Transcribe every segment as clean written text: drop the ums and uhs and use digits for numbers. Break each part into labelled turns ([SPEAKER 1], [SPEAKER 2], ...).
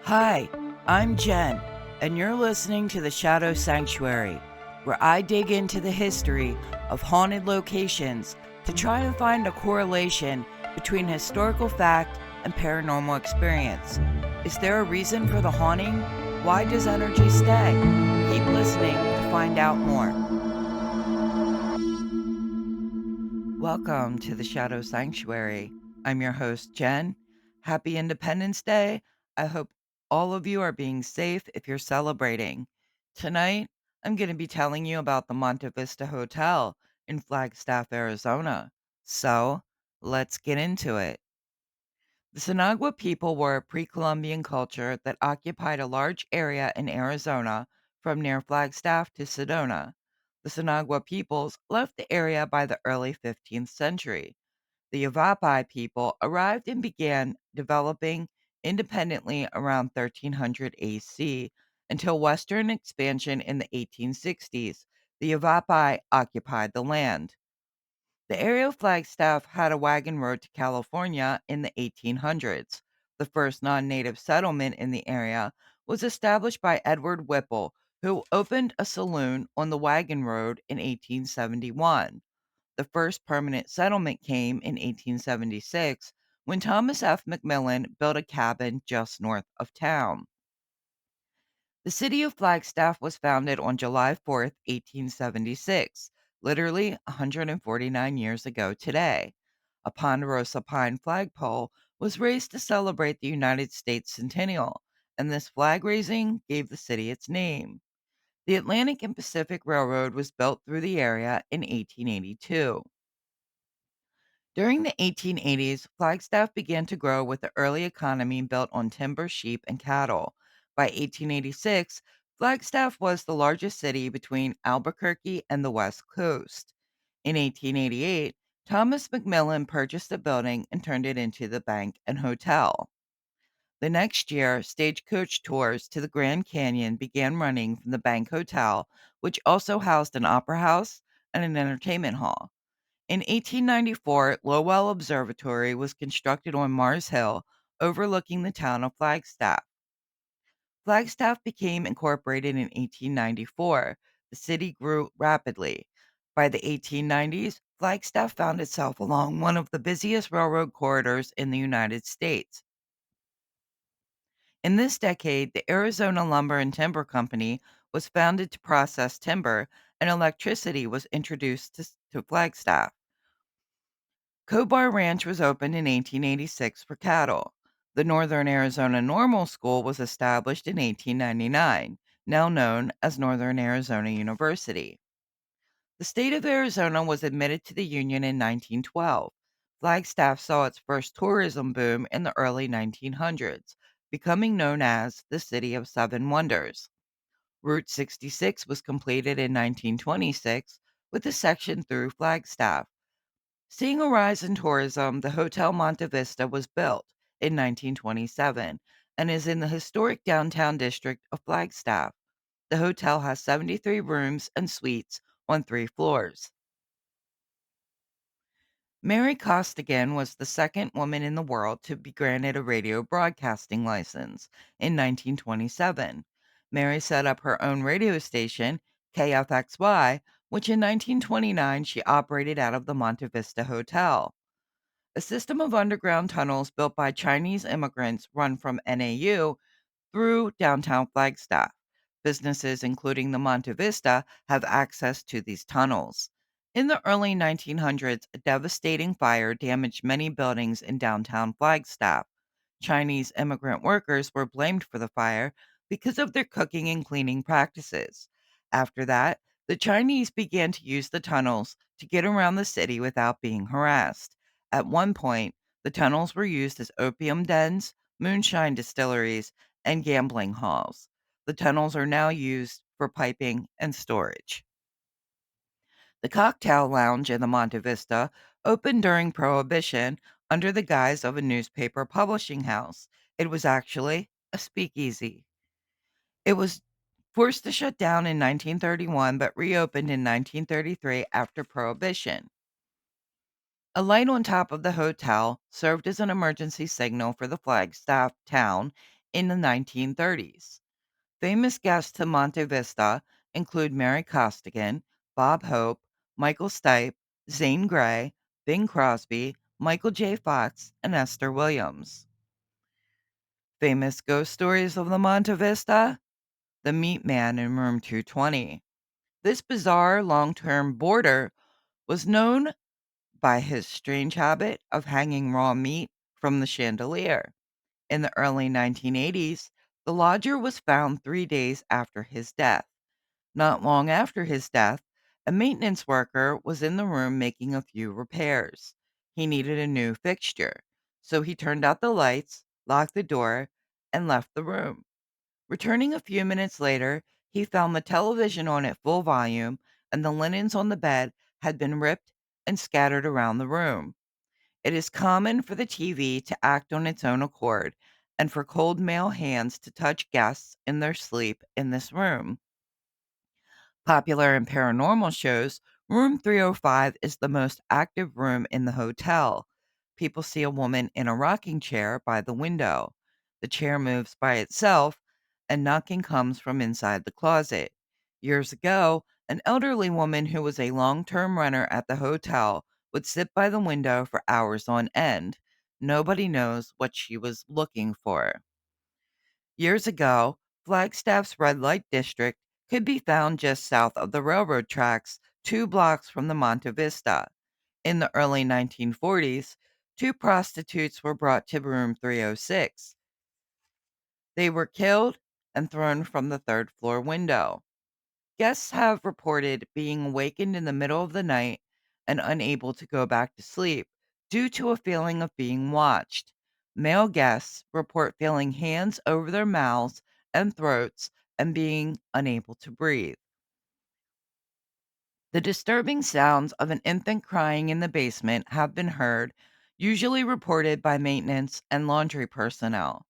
[SPEAKER 1] Hi, I'm Jen, and you're listening to the Shadow Sanctuary, where I dig into the history of haunted locations to try and find a correlation between historical fact and paranormal experience. Is there a reason for the haunting? Why does energy stay? Keep listening to find out more. Welcome to the Shadow Sanctuary. I'm your host, Jen. Happy Independence Day. I hope all of you are being safe if you're celebrating. Tonight, I'm going to be telling you about the Monte Vista Hotel in Flagstaff, Arizona. So, let's get into it. The Sinagua people were a pre Columbian culture that occupied a large area in Arizona from near Flagstaff to Sedona. The Sinagua peoples left the area by the early 15th century. The Yavapai people arrived and began developing independently around 1300 AC until Western expansion in the 1860s. The Yavapai occupied the land. The area of Flagstaff had a wagon road to California in the 1800s. The first non native settlement in the area was established by Edward Whipple, who opened a saloon on the wagon road in 1871. The first permanent settlement came in 1876 when Thomas F. McMillan built a cabin just north of town. The city of Flagstaff was founded on July 4th, 1876, literally 149 years ago today. A Ponderosa pine flagpole was raised to celebrate the United States centennial, and this flag raising gave the city its name. The Atlantic and Pacific Railroad was built through the area in 1882. During the 1880s, Flagstaff began to grow with the early economy built on timber, sheep, and cattle. By 1886, Flagstaff was the largest city between Albuquerque and the West Coast. In 1888, Thomas McMillan purchased the building and turned it into the bank and hotel. The next year, stagecoach tours to the Grand Canyon began running from the Bank Hotel, which also housed an opera house and an entertainment hall. In 1894, Lowell Observatory was constructed on Mars Hill, overlooking the town of Flagstaff. Flagstaff became incorporated in 1894. The city grew rapidly. By the 1890s, Flagstaff found itself along one of the busiest railroad corridors in the United States. In this decade, the Arizona Lumber and Timber Company was founded to process timber, and electricity was introduced to Flagstaff. Cobar Ranch was opened in 1886 for cattle. The Northern Arizona Normal School was established in 1899, now known as Northern Arizona University. The state of Arizona was admitted to the Union in 1912. Flagstaff saw its first tourism boom in the early 1900s, becoming known as the City of Seven Wonders. Route 66 was completed in 1926 with a section through Flagstaff. Seeing a rise in tourism, the Hotel Monte Vista was built in 1927 and is in the historic downtown district of Flagstaff. The hotel has 73 rooms and suites on 3 floors. Mary Costigan was the second woman in the world to be granted a radio broadcasting license in 1927. Mary set up her own radio station, KFXY, which in 1929 she operated out of the Monte Vista Hotel. A system of underground tunnels built by Chinese immigrants run from NAU through downtown Flagstaff. Businesses, including the Monte Vista, have access to these tunnels. In the early 1900s, a devastating fire damaged many buildings in downtown Flagstaff. Chinese immigrant workers were blamed for the fire because of their cooking and cleaning practices. After that, the Chinese began to use the tunnels to get around the city without being harassed. At one point, the tunnels were used as opium dens, moonshine distilleries, and gambling halls. The tunnels are now used for piping and storage. The cocktail lounge in the Monte Vista opened during Prohibition under the guise of a newspaper publishing house. It was actually a speakeasy. It was forced to shut down in 1931 but reopened in 1933 after Prohibition. A light on top of the hotel served as an emergency signal for the Flagstaff town in the 1930s. Famous guests to Monte Vista include Mary Costigan, Bob Hope, Michael Stipe, Zane Grey, Bing Crosby, Michael J. Fox, and Esther Williams. Famous ghost stories of the Monte Vista: the Meat Man in room 220. This bizarre long-term boarder was known by his strange habit of hanging raw meat from the chandelier. In the early 1980s, the lodger was found 3 days after his death. Not long after his death, a maintenance worker was in the room making a few repairs. He needed a new fixture, so he turned out the lights, locked the door, and left the room. Returning a few minutes later, he found the television on at full volume and the linens on the bed had been ripped and scattered around the room. It is common for the TV to act on its own accord and for cold male hands to touch guests in their sleep in this room. Popular in paranormal shows, room 305 is the most active room in the hotel. People see a woman in a rocking chair by the window. The chair moves by itself, and knocking comes from inside the closet. Years ago, an elderly woman who was a long term renter at the hotel would sit by the window for hours on end. Nobody knows what she was looking for. Years ago, Flagstaff's red light district could be found just south of the railroad tracks, 2 blocks from the Monte Vista. In the early 1940s, two prostitutes were brought to room 306. They were killed and thrown from the third floor window. Guests have reported being awakened in the middle of the night and unable to go back to sleep due to a feeling of being watched. Male guests report feeling hands over their mouths and throats and being unable to breathe. The disturbing sounds of an infant crying in the basement have been heard, usually reported by maintenance and laundry personnel.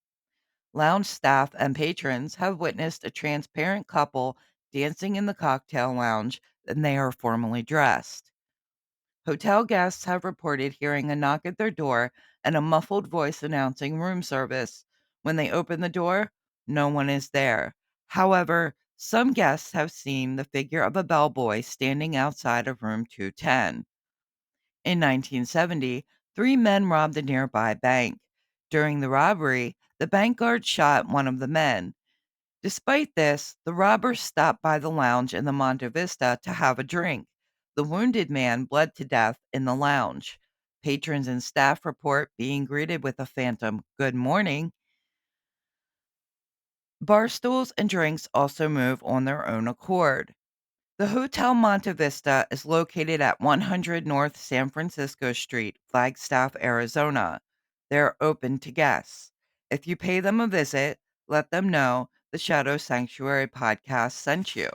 [SPEAKER 1] Lounge staff and patrons have witnessed a transparent couple dancing in the cocktail lounge and they are formally dressed. Hotel guests have reported hearing a knock at their door and a muffled voice announcing room service. When they open the door, no one is there. However, some guests have seen the figure of a bellboy standing outside of room 210. In 1970, 3 men robbed a nearby bank. During the robbery, the bank guard shot one of the men. Despite this, the robbers stopped by the lounge in the Monte Vista to have a drink. The wounded man bled to death in the lounge. Patrons and staff report being greeted with a phantom "Good morning." Bar stools and drinks also move on their own accord. The Hotel Monte Vista is located at 100 North San Francisco Street, Flagstaff, Arizona. They're open to guests. If you pay them a visit, let them know the Shadow Sanctuary podcast sent you.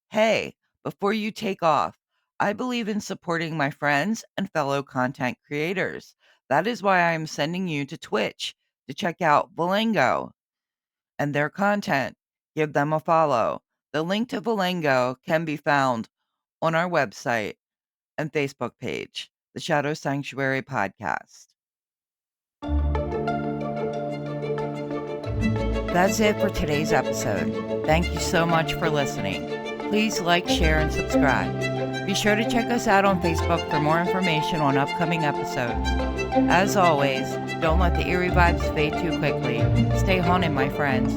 [SPEAKER 1] Hey, before you take off, I believe in supporting my friends and fellow content creators. That is why I am sending you to Twitch to check out Valengo and their content. Give them a follow. The link to Valengo can be found on our website and Facebook page, the Shadow Sanctuary Podcast. That's it for today's episode. Thank you so much for listening. Please like, share, and subscribe. Be sure to check us out on Facebook for more information on upcoming episodes. As always, don't let the eerie vibes fade too quickly. Stay haunted, my friends.